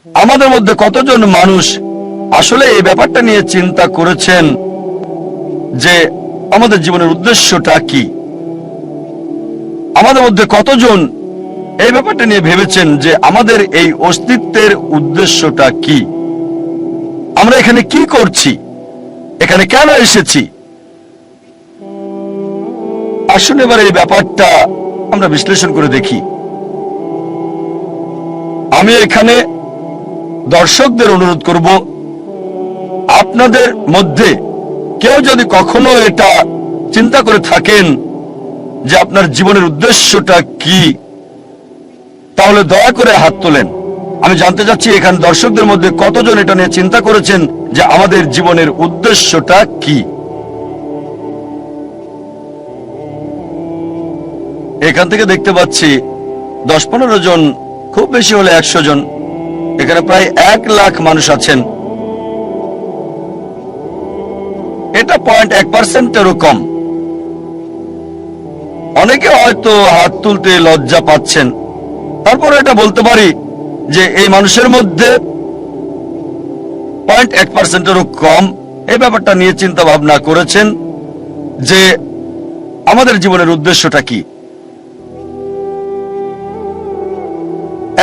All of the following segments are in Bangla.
আমাদের মধ্যে কতজন মানুষ আসলে এই ব্যাপারটা নিয়ে চিন্তা করেছেন যে আমাদের জীবনের উদ্দেশ্যটা কি? আমাদের মধ্যে কতজন এই ব্যাপারটা নিয়ে ভেবেছেন যে আমাদের এই অস্তিত্বের উদ্দেশ্যটা কি? আমরা এখানে কি করছি? এখানে কেন এসেছি? আসুন এবার এই ব্যাপারটা আমরা বিশ্লেষণ করে দেখি। আমি এখানে দর্শকদের অনুরোধ করব, আপনাদের মধ্যে কেউ যদি কখনো এটা চিন্তা করে থাকেন যে আপনার জীবনের উদ্দেশ্যটা কি, তাহলে দয়া করে হাত তোলেন। আমি জানতে চাচ্ছি এখানে দর্শকদের মধ্যে কতজন এটা নিয়ে চিন্তা করেছেন যে আমাদের জীবনের উদ্দেশ্যটা কি। এখান থেকে দেখতে পাচ্ছি 10-15 জন, খুব বেশি হলে 100 জন। এখানে প্রায় 1 লাখ মানুষ আছেন। এটা 0.1%-এরও কম। অনেকে হয়তো হাত তুলতে লজ্জা পাচ্ছেন, তারপর এটা বলতে পারি যে এই মানুষের মধ্যে 0.1%-এরও কম এই ব্যাপারটা নিয়ে চিন্তা ভাবনা করেছেন যে আমাদের জীবনের উদ্দেশ্যটা কি।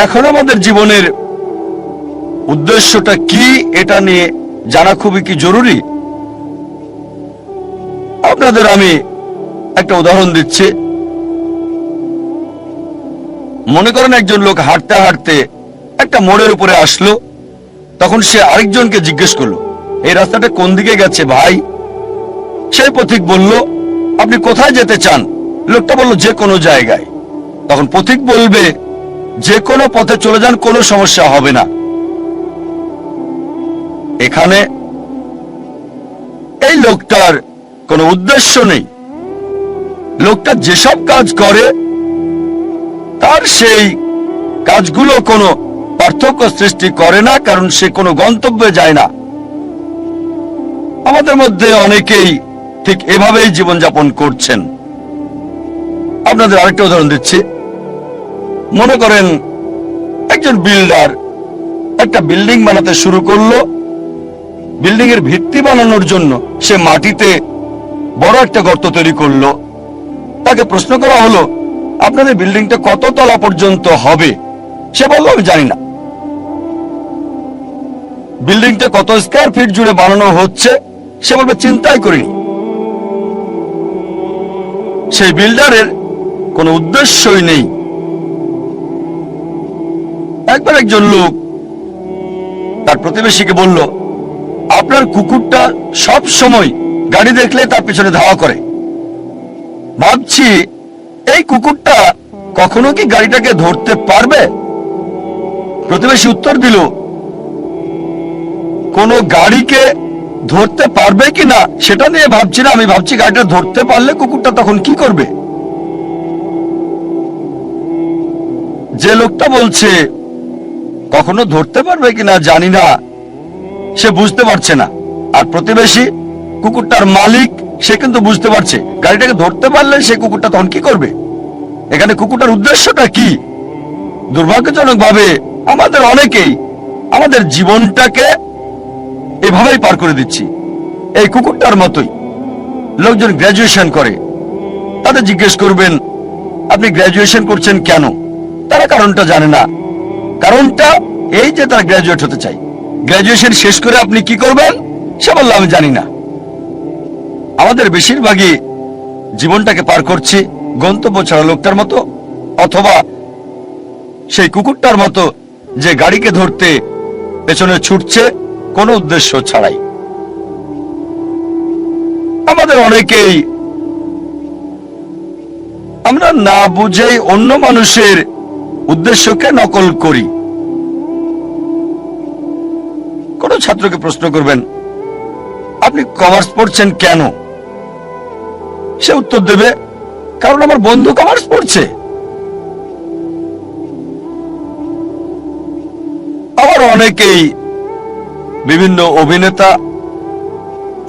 এখন আমাদের জীবনের উদ্দেশ্যটা কি এটা নিয়ে জানা খুবই কি জরুরি। আপনাদের আমি একটা উদাহরণ দিচ্ছি। মনে করেন একজন লোক হাঁটতে হাঁটতে একটা মোড়ের উপরে আসলো, তখন সে আরেকজনকে জিজ্ঞেস করলো, এই রাস্তাটা কোন দিকে গেছে ভাই? সেই পথিক বলল, আপনি কোথায় যেতে চান? লোকটা বলল, যে কোনো জায়গায়। তখন পথিক বলবে, যে কোনো পথে চলে যান, কোনো সমস্যা হবে না। এখানে এই লোকটার কোনো উদ্দেশ্য নেই। লোকটা যেসব কাজ করে তার সেই কাজগুলো কোনো পার্থক্য সৃষ্টি করে না, কারণ সে কোনো গন্তব্যে যায় না। আমাদের মধ্যে অনেকেই ঠিক এভাবেই জীবনযাপন করছেন। আপনাদের আরেকটা উদাহরণ দিচ্ছি। মনে করেন একজন বিল্ডার একটা বিল্ডিং বানাতে শুরু করলো। বিল্ডিং এর ভিত্তি বানানোর জন্য সে মাটিতে বড় একটা গর্ত তৈরি করলো। তাকে প্রশ্ন করা হলো, আপনাদের বিল্ডিংটা কত তলা পর্যন্ত হবে? সে বলল, আমি জানি না। বিল্ডিংটা কত স্কয়ার ফিট জুড়ে বানানো হচ্ছে? সে বলবে, চিন্তাই করিনি। সেই বিল্ডারের কোনো উদ্দেশ্যই নেই। একবার একজন লোক তার প্রতিবেশীকে বলল, আপনার কুকুরটা সব সময় গাড়ি দেখলে তার পিছনে ধাওয়া করে। ভাবছি এই কুকুরটা কখনো কি গাড়িটাকে ধরতে পারবে? প্রতিবেশী উত্তর দিল, কোন গাড়িকে ধরতে পারবে কিনা সেটা নিয়ে ভাবছি না, আমি ভাবছি গাড়িটা ধরতে পারলে কুকুরটা তখন কি করবে। যে লোকটা বলছে কখনো ধরতে পারবে কিনা জানি না, সে বুঝতে পারছে না। আর প্রতিবেশী কুকুরটার মালিক, সে কিন্তু বুঝতে পারছে গাড়িটাকে ধরতে পারলে সে কুকুরটা তখন কি করবে। এখানে কুকুরটার উদ্দেশ্যটা কি? দুর্ভাগ্যজনক ভাবে আমাদের অনেকেই আমাদের জীবনটাকে এভাবেই পার করে দিচ্ছি, এই কুকুরটার মতোই। লোকজন গ্র্যাজুয়েশন করে, তাদের জিজ্ঞেস করবেন, আপনি গ্র্যাজুয়েশন করছেন কেন? তারা কারণটা জানে না। কারণটা এই যে তারা গ্র্যাজুয়েট হতে চায়। গ্র্যাজুয়েশন শেষ করে আপনি কি করবেন? সে বলল, আমি জানি না। আমাদের বেশিরভাগই জীবনটাকে পার করছি গন্তব্য ছাড়া লোকটার মতো, অথবা সেই কুকুরটার মতো যে গাড়িকে ধরতে পেছনে ছুটছে কোনো উদ্দেশ্য ছাড়াই। আমাদের অনেকেই আমরা না বুঝেই অন্য মানুষের উদ্দেশ্যকে নকল করি। কোন ছাত্রকে প্রশ্ন করবেন, আপনি কমার্স পড়ছেন কেন? সে উত্তর দেবে, কারণ আমার বন্ধু কমার্স পড়ছে। আবার অনেকেই বিভিন্ন অভিনেতা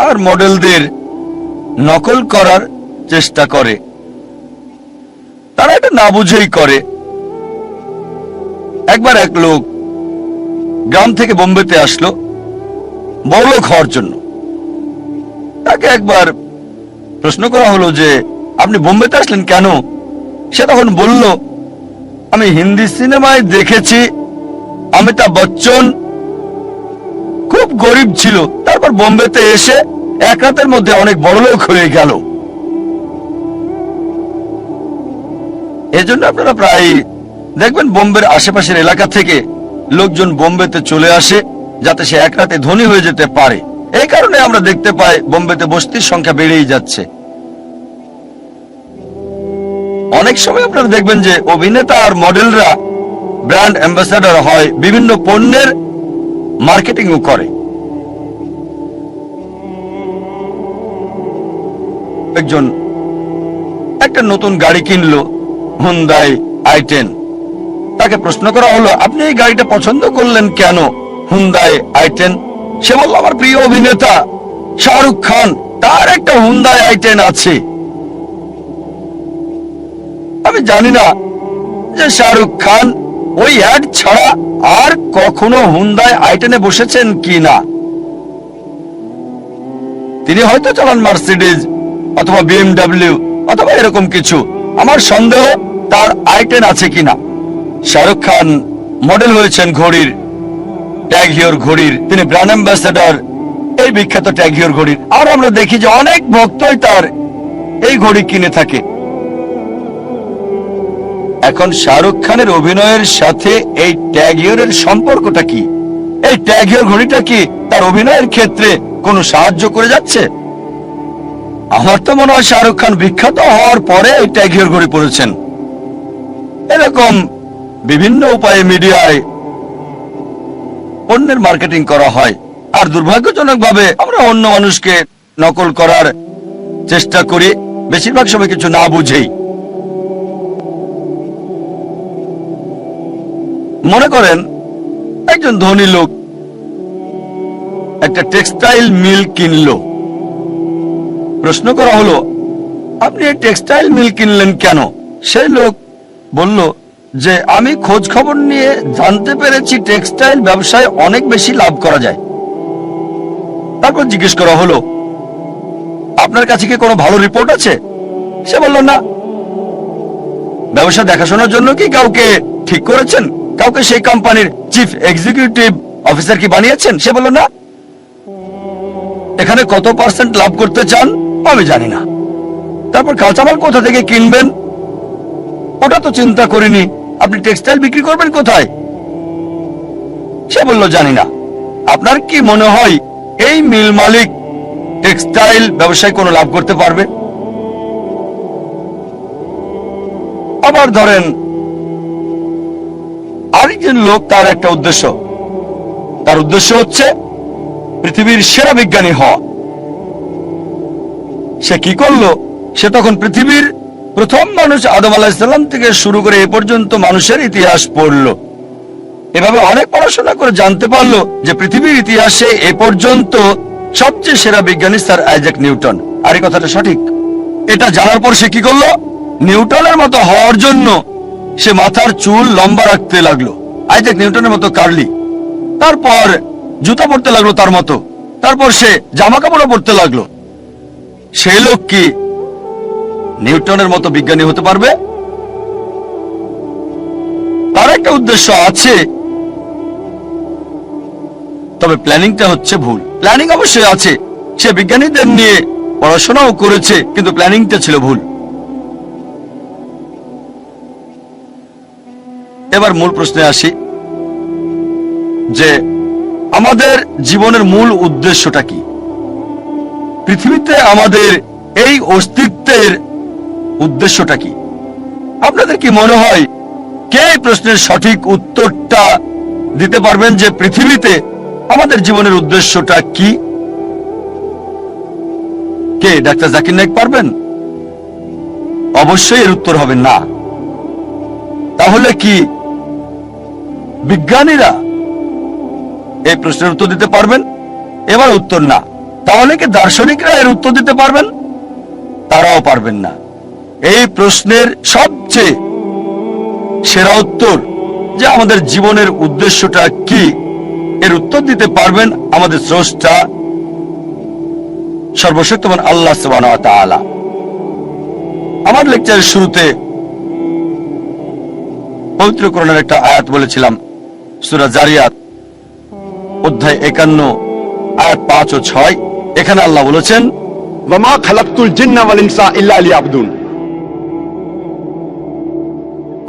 আর মডেলদের নকল করার চেষ্টা করে। তারা এটা না বুঝেই করে। একবার এক লোক গ্রাম থেকে বোম্বেতে আসলো বড়লোক হওয়ার জন্য। তাকে একবার প্রশ্ন করা হলো যে আপনি বোম্বেতে আসলেন কেন? সে তখন বলল, আমি হিন্দি সিনেমায় দেখেছি অমিতাভ বচ্চন খুব গরিব ছিল, তারপর বোম্বেতে এসে এক রাতের মধ্যে অনেক বড়লোক হয়ে গেল। এজন্য আপনারা প্রায় দেখবেন বোম্বের আশেপাশের এলাকা থেকে লোকজন বোম্বেতে চলে আসে যাতে সে এক রাতে ধনী হয়ে যেতে পারে। এই কারণে আমরা দেখতে পাই বোম্বেতে বস্তির সংখ্যা বেড়েই যাচ্ছে। অনেক সময় আপনারা দেখবেন যে অভিনেতা আর মডেলরা ব্র্যান্ড অ্যাম্বাসাডার হয়, বিভিন্ন পণ্যের মার্কেটিংও করে। একজন একটা নতুন গাড়ি কিনলো, হুন্ডাই i10। তাকে প্রশ্ন করা হলো, আপনি এই গাড়িটা পছন্দ করলেন কেন, হুন্ডাই i10? সে বলল, আমার প্রিয় অভিনেতা শাহরুখ খান, তার একটা হুন্ডাই i10 আছে। আমি জানি না যে শাহরুখ খান ওই অ্যাড ছাড়া আর কখনো হুন্ডাই i10 বসেছেন কি না। তিনি হয়তো চালান মার্সিডিজ অথবা BMW অথবা এরকম কিছু। আমার সন্দেহ তার i10 আছে কিনা। শাহরুখ খান মডেল হয়েছেন ঘড়ির, ট্যাগ হিওর ঘড়ির, তিনি ব্র্যান্ড অ্যাম্বাসেডর এই বিখ্যাত ট্যাগ হিওর ঘড়ির। আর আমরা দেখি যে অনেক ভক্তই তার এই ঘড়ি কিনে থাকে। এখন শাহরুখ খানের অভিনয়ের সাথে এই ট্যাগ হিওরের সম্পর্কটা কি? এই ট্যাগ হিওর ঘড়িটা কি তার অভিনয়ের ক্ষেত্রে কোনো সাহায্য করে যাচ্ছে? আমার তো মনে হয় শাহরুখ খান বিখ্যাত হওয়ার পরে এই ট্যাগ হিওর ঘড়ি পরেছেন। এরকম বিভিন্ন উপায়ে মিডিয়ায় পণ্যের মার্কেটিং করা হয়, আর দুর্ভাগ্যজনকভাবে আমরা অন্য মানুষকে নকল করার চেষ্টা করি, বেশিরভাগ সময় কিছু না বুঝেই। মনে করেন একজন ধনী লোক একটা টেক্সটাইল মিল কিনলো। প্রশ্ন করা হলো, আপনি এই টেক্সটাইল মিল কিনলেন কেন? সেই লোক বলল যে আমি খোঁজ খবর নিয়ে জানতে পেরেছি টেক্সটাইল ব্যবসায় অনেক বেশি লাভ করা যায়। তারপর জিজ্ঞেস করা হলো, আপনার কাছে কি কোনো ভালো রিপোর্ট আছে? সে বলল, না। ব্যবসা দেখাশোনার জন্য কি কাউকে ঠিক করেছেন? কাউকে সেই কোম্পানির চিফ এক্সিকিউটিভ অফিসার কি বানিয়েছেন? সে বলল, না। এখানে কত % লাভ করতে চান? আমি জানি না। তারপর কাঁচামাল কোথা থেকে কিনবেন? ওটা তো চিন্তা করিনি। আপনি টেক্সটাইল বিক্রি করবেন কোথায়? সে বলল, জানি না। আপনার কি মনে হয় এই মিল মালিক টেক্সটাইল ব্যবসায় কোনো লাভ করতে পারবে? আবার ধরেন আরেকজন লোক, তার একটা উদ্দেশ্য, তার উদ্দেশ্য হচ্ছে পৃথিবীর সেরা বিজ্ঞানী হওয়া। সে কি করলো? সে তখন পৃথিবীর প্রথম মানুষ আদম আলাইহিস সালাম থেকে শুরু করে এ পর্যন্ত মানুষের ইতিহাস পড়লো। এভাবে অনেক পড়াশোনা করে জানতে পারলো যে পৃথিবীর ইতিহাসে এ পর্যন্ত সবচেয়ে সেরা বিজ্ঞানী স্যার আইজ্যাক নিউটন। আর এই কথাটা সঠিক। এটা জানার পর সে কি করলো? নিউটনের মতো হওয়ার জন্য সে মাথার চুল লম্বা রাখতে লাগলো, আইজ্যাক নিউটনের মতো কার্লি। তারপর জুতা পরতে লাগলো তার মতো। তারপর সে জামা কাপড়ও পরতে লাগলো। সেই লোক কি নিউটনের মতো বিজ্ঞানী হতে পারবে? তার একটা উদ্দেশ্য আছে, তবে প্ল্যানিংটা হচ্ছে ভুল। প্ল্যানিং অবশ্যই আছে, সে বিজ্ঞানীদের নিয়ে পড়াশোনাও করেছে, কিন্তু প্ল্যানিংটা ছিল ভুল। এবার মূল প্রশ্নে আসি যে আমাদের জীবনের মূল উদ্দেশ্যটা কি? পৃথিবীতে আমাদের এই অস্তিত্বের উদ্দেশ্যটা কি? আপনাদের কি মনে হয় কে এই প্রশ্নের সঠিক উত্তরটা দিতে পারবেন যে পৃথিবীতে আমাদের জীবনের উদ্দেশ্যটা কি? কে? ডাক্তার জাকির নায়েক পারবেন? অবশ্যই এর উত্তর হবে না। তাহলে কি বিজ্ঞানীরা এই প্রশ্নের উত্তর দিতে পারবেন? এবার উত্তর না। তাহলে কি দার্শনিকরা এর উত্তর দিতে পারবেন? তারাও পারবেন না। এই প্রশ্নের সবচেয়ে সেরা উত্তর যে আমাদের জীবনের উদ্দেশ্যটা কি, এর উত্তর দিতে পারবেন আমাদের স্রষ্টা সর্বশক্তিমান আল্লাহ সুবহানাহু ওয়া তাআলা। আমার লেকচারের শুরুতে পবিত্র কোরআনের একটা আয়াত বলেছিলাম, সূরা জারিয়াত অধ্যায় 51 আয়াত 5 ও 6। এখানে আল্লাহ বলেছেন, ওয়ামা খালাকতুল জিন্না ওয়াল ইনসা ইল্লা লিয়াবুদুন।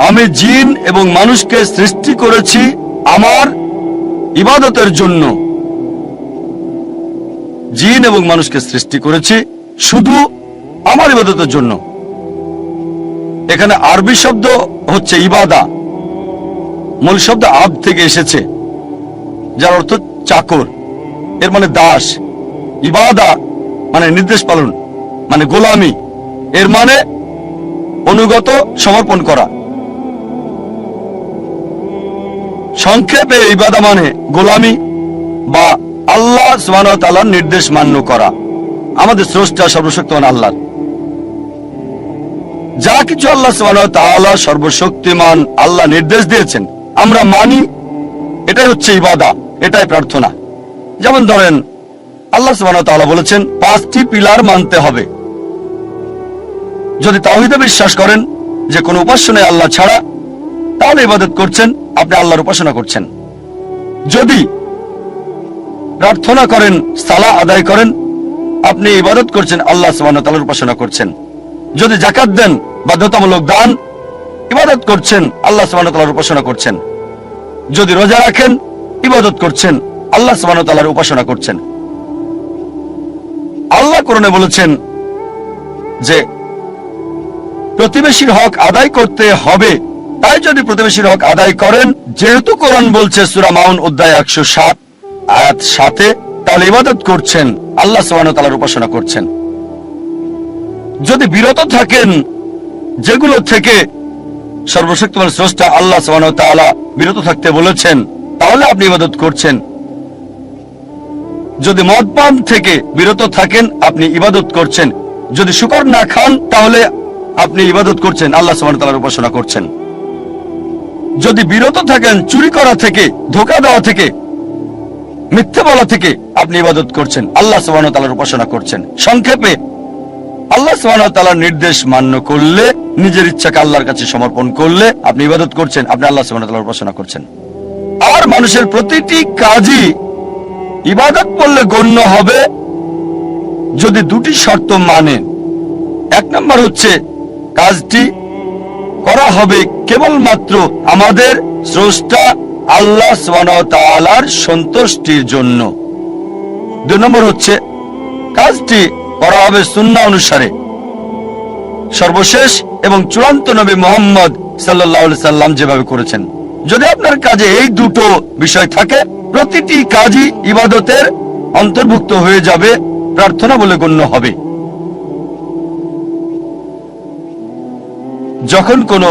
আমি জিন এবং মানুষকে সৃষ্টি করেছি আমার ইবাদতের জন্য। জিন এবং মানুষকে সৃষ্টি করেছি শুধু আমার ইবাদতের জন্য। এখানে আরবি শব্দ হচ্ছে ইবাদা, মূল শব্দ আব থেকে এসেছে, যার অর্থ চাকর, এর মানে দাস। ইবাদা মানে নির্দেশ পালন, মানে গোলামি, এর মানে অনুগত, সমর্পণ করা। সংক্ষেপে ইবাদা মানে গোলামি বা আল্লাহ সুবহানাহু ওয়া তাআলার নির্দেশ মান্য করা। আমাদের স্রষ্টা সর্বশক্তিমান আল্লাহ, যা কিছু আল্লাহ সুবহানাহু ওয়া তাআলা সর্বশক্তিমান আল্লাহ নির্দেশ দিয়েছেন আমরা মানি, এটাই হচ্ছে ইবাদা, এটাই প্রার্থনা। যেমন ধরেন আল্লাহ সুবহানাহু ওয়া তাআলা বলেছেন 5টি পিলার মানতে হবে। যদি তাওহীদে বিশ্বাস করেন যে কোনো উপাস্য নেই আল্লাহ ছাড়া, তাহলে ইবাদত করছেন, আপনি আল্লাহর উপাসনা করছেন। যদি প্রার্থনা করেন, সালাহ আদায় করেন, আপনি ইবাদত করছেন, আল্লাহ সুবহানাহু ওয়া তাআলার উপাসনা করছেন। যদি যাকাত দেন, বাধ্যতামূলক দান, ইবাদত করছেন, আল্লাহ সুবহানাহু ওয়া তাআলার উপাসনা করছেন। যদি রোজা রাখেন, ইবাদত করছেন, আল্লাহ সুবহানাহু ওয়া তাআলার উপাসনা করছেন। আল্লাহ কোরআনে বলেছেন যে প্রতিবেশীর হক আদায় করতে হবে, তাই যদি প্রতিবেশীর হক আদায় করেন, যেহেতু কোরআন বলছে সূরা মাউন অধ্যায় 107 আয়াত 7, তাহলে ইবাদত করছেন, আল্লাহ সুবহানাহু ওয়া তাআলার উপাসনা করছেন। যদি বিরত থাকেন যেগুলো থেকে সর্বশক্তিমান স্রষ্টা আল্লাহ সুবহানাহু ওয়া তাআলা বিরত থাকতে বলেছেন, তাহলে আপনি ইবাদত করছেন। যদি মদপান থেকে বিরত থাকেন, আপনি ইবাদত করছেন। যদি শুকর না খান, তাহলে আপনি ইবাদত করছেন, আল্লাহ সুবহানাহু ওয়া তাআলার উপাসনা করছেন। যদি বিরত থাকেন চুরি করা থেকে, ধোঁকা দেওয়া থেকে, মিথ্যে বলা থেকে, আপনি ইবাদত করছেন, আল্লাহ সুবহানাহু ওয়া তাআলার উপাসনা করছেন। সংক্ষেপে আল্লাহ সুবহানাহু ওয়া তাআলার নির্দেশ মান্য করলে, নিজের ইচ্ছাকে আল্লাহর কাছে সমর্পণ করলে আপনি ইবাদত করছেন, আপনি আল্লাহ সুবহানাহু ওয়া তাআলার উপাসনা করছেন। আর মানুষের প্রতিটি কাজই ইবাদত বললে গণ্য হবে যদি দুটি শর্ত মানেন। এক নম্বর হচ্ছে কাজটি করা হবে কেবলমাত্র আমাদের স্রষ্টা আল্লাহ সুবহানাহু ওয়া তাআলার সন্তুষ্টির জন্য। 2 নম্বর হচ্ছে কাজটি করা হবে সুন্নাহ অনুসারে, সর্বশেষ এবং চূড়ান্ত নবী মুহাম্মদ সাল্লাল্লাহু আলাইহি সাল্লাম যেভাবে করেছেন। যদি আপনার কাজে এই দুটো বিষয় থাকে, প্রতিটি কাজই ইবাদতের অন্তর্ভুক্ত হয়ে যাবে, প্রার্থনা বলে গণ্য হবে। যখন কোনো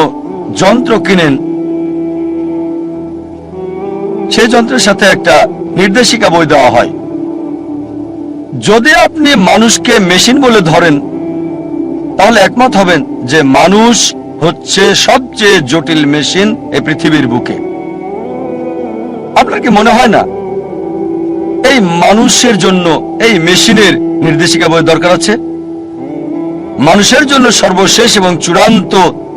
যন্ত্র কিনেন, সেই যন্ত্রের সাথে একটা নির্দেশিকা বই দেওয়া হয়। যদি আপনি মানুষকে মেশিন বলে ধরেন, তাহলে একমত হবেন যে মানুষ হচ্ছে সবচেয়ে জটিল মেশিন এই পৃথিবীর বুকে। আপনার কি মনে হয় না এই মানুষের জন্য এই মেশিনের নির্দেশিকা বই দরকার আছে? মানুষের জন্য সর্বশেষ এবং চূড়ান্ত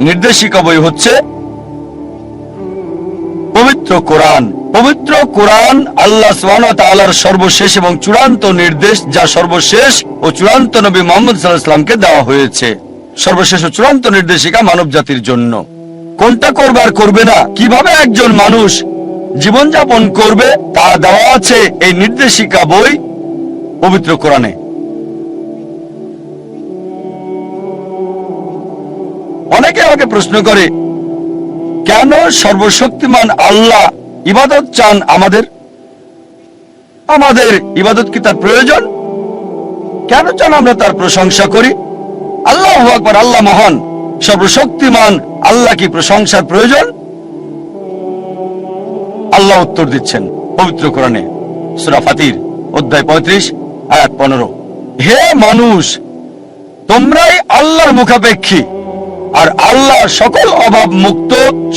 নির্দেশিকা বই হচ্ছে পবিত্র কোরআন। পবিত্র কোরআন আল্লাহ সুবহানাহু ওয়া তাআলার সর্বশেষ এবং চূড়ান্ত নির্দেশ, যা সর্বশেষ ও চূড়ান্ত নবী মুহাম্মদ সাল্লাল্লাহু আলাইহি ওয়াসাল্লামকে দেওয়া হয়েছে। সর্বশেষ ও চূড়ান্ত নির্দেশিকা মানব জাতির জন্য। কোনটা করবে আর করবে না, কিভাবে একজন মানুষ জীবনযাপন করবে, তা দেওয়া আছে এই নির্দেশিকা বই পবিত্র কোরআনে। অনেকে আমাকে প্রশ্ন করে, কেন সর্বশক্তিমান আল্লাহ ইবাদত চান আমাদের? আমাদের ইবাদত কি তার প্রয়োজন? কেন চান আমরা তার প্রশংসা করি? আল্লাহু আকবার, আল্লাহ মহান, সর্বশক্তিমান, আল্লাহ কি প্রশংসার প্রয়োজন? আল্লাহ উত্তর দিচ্ছেন পবিত্র কোরআনে সূরা ফাতির অধ্যায় 35 আয়াত 15, হে মানুষ, তোমরাই আল্লাহর মুখাপেক্ষী, আর আল্লাহ সকল অভাব মুক্ত,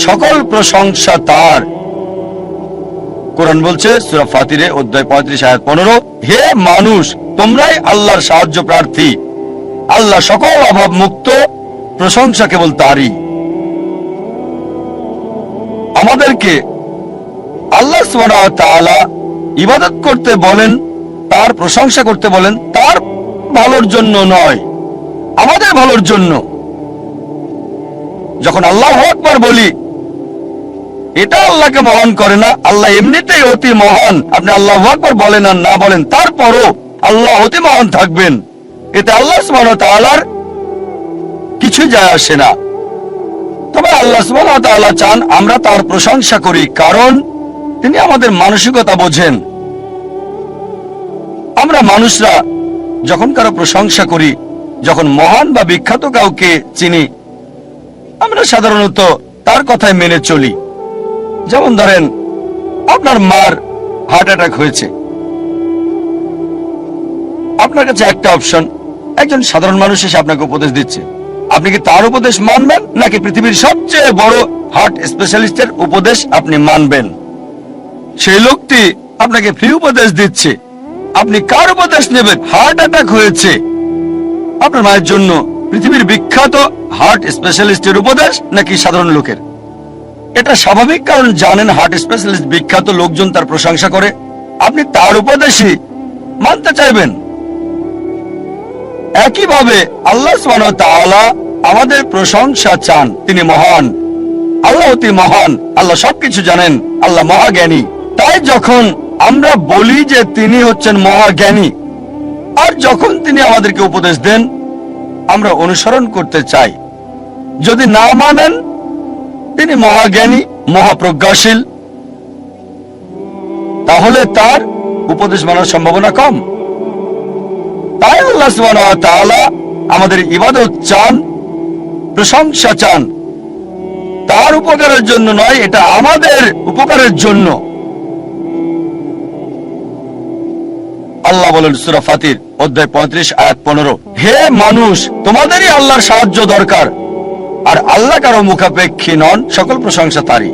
সকল প্রশংসা তার। কোরআন বলছে সূরা ফাতিরে অধ্যায় 35 আয়াত 15, হে মানুষ, তোমরাই আল্লাহর সাহায্য প্রার্থী, আল্লাহ সকল অভাব মুক্ত, প্রশংসা কেবল তারই। আমাদেরকে আল্লাহ সুবহানাহু ওয়া তাআলা ইবাদত করতে বলেন, তার প্রশংসা করতে বলেন, তার ভালোর জন্য নয়, আমাদের ভালোর জন্য। যখন আল্লাহু আকবার বলি, এটা আল্লাহকে মহান করে না, আল্লাহ এমনিতেই অতি মহান। আপনি আল্লাহু আকবার বলেন আর না বলেন, তারপরও আল্লাহ অতি মহান থাকবেন, এতে আল্লাহ সুবহানাহু ওয়া তাআলার কিছু যায় আসে না। তবে আল্লাহ সুবহানাহু ওয়া তাআলা চান আমরা তার প্রশংসা করি, কারণ তিনি আমাদের মানসিকতা বোঝেন। আমরা মানুষরা যখন কারো প্রশংসা করি, যখন মহান বা বিখ্যাত কাউকে চিনি, আমরা সাধারণত তার কথায় মেনে চলি। যেমন ধরেন, আপনার মার হার্ট অ্যাটাক হয়েছে, আপনার কাছে একটা অপশন, একজন সাধারণ মানুষ এসে আপনাকে উপদেশ দিচ্ছে, আপনি কি তার উপদেশ মানবেন নাকি পৃথিবীর সবচেয়ে বড় হার্ট স্পেশালিস্টের উপদেশ আপনি মানবেন? সেই লোকটি আপনাকে ফ্রি উপদেশ দিচ্ছে, আপনি কার উপদেশ নেবেন? হার্ট অ্যাটাক হয়েছে আপনার মায়ের জন্য, পৃথিবীর বিখ্যাত হার্ট স্পেশালিস্টের উপদেশ নাকি সাধারণ লোকের? এটা স্বাভাবিক, কারণ জানেন হার্ট স্পেশালিস্ট বিখ্যাত, লোকজন তার প্রশংসা করে, আপনি তার উপদেশই মানতে চাইবেন। একইভাবে আল্লাহ সুবহানাহু ওয়া তাআলা আমাদের প্রশংসা চান, তিনি মহান, আল্লাহ অতি মহান, আল্লাহ সবকিছু জানেন, আল্লাহ মহাজ্ঞানী। তাই যখন আমরা বলি যে তিনি হচ্ছেন মহাজ্ঞানী, আর যখন তিনি আমাদেরকে উপদেশ দেন, আমরা অনুসরণ করতে চাই। যদি না মানেন তিনি মহাজ্ঞানী, মহাপ্রজ্ঞাশীল, তাহলে তার উপদেশ মানার সম্ভাবনা কম। তাই আল্লাহ সুবহানাহু ওয়া তাআলা আমাদের ইবাদত চান, প্রশংসা চান, তার উপকারের জন্য নয়, এটা আমাদের উপকারের জন্য। আল্লাহ বলেন সূরা ফাতির অধ্যায় 35 আয়াত 15, হে মানুষ, তোমাদেরই আল্লাহর সাহায্য দরকার, আর আল্লাহ কারো মুখাপেক্ষী নন, সকল প্রশংসা তারই।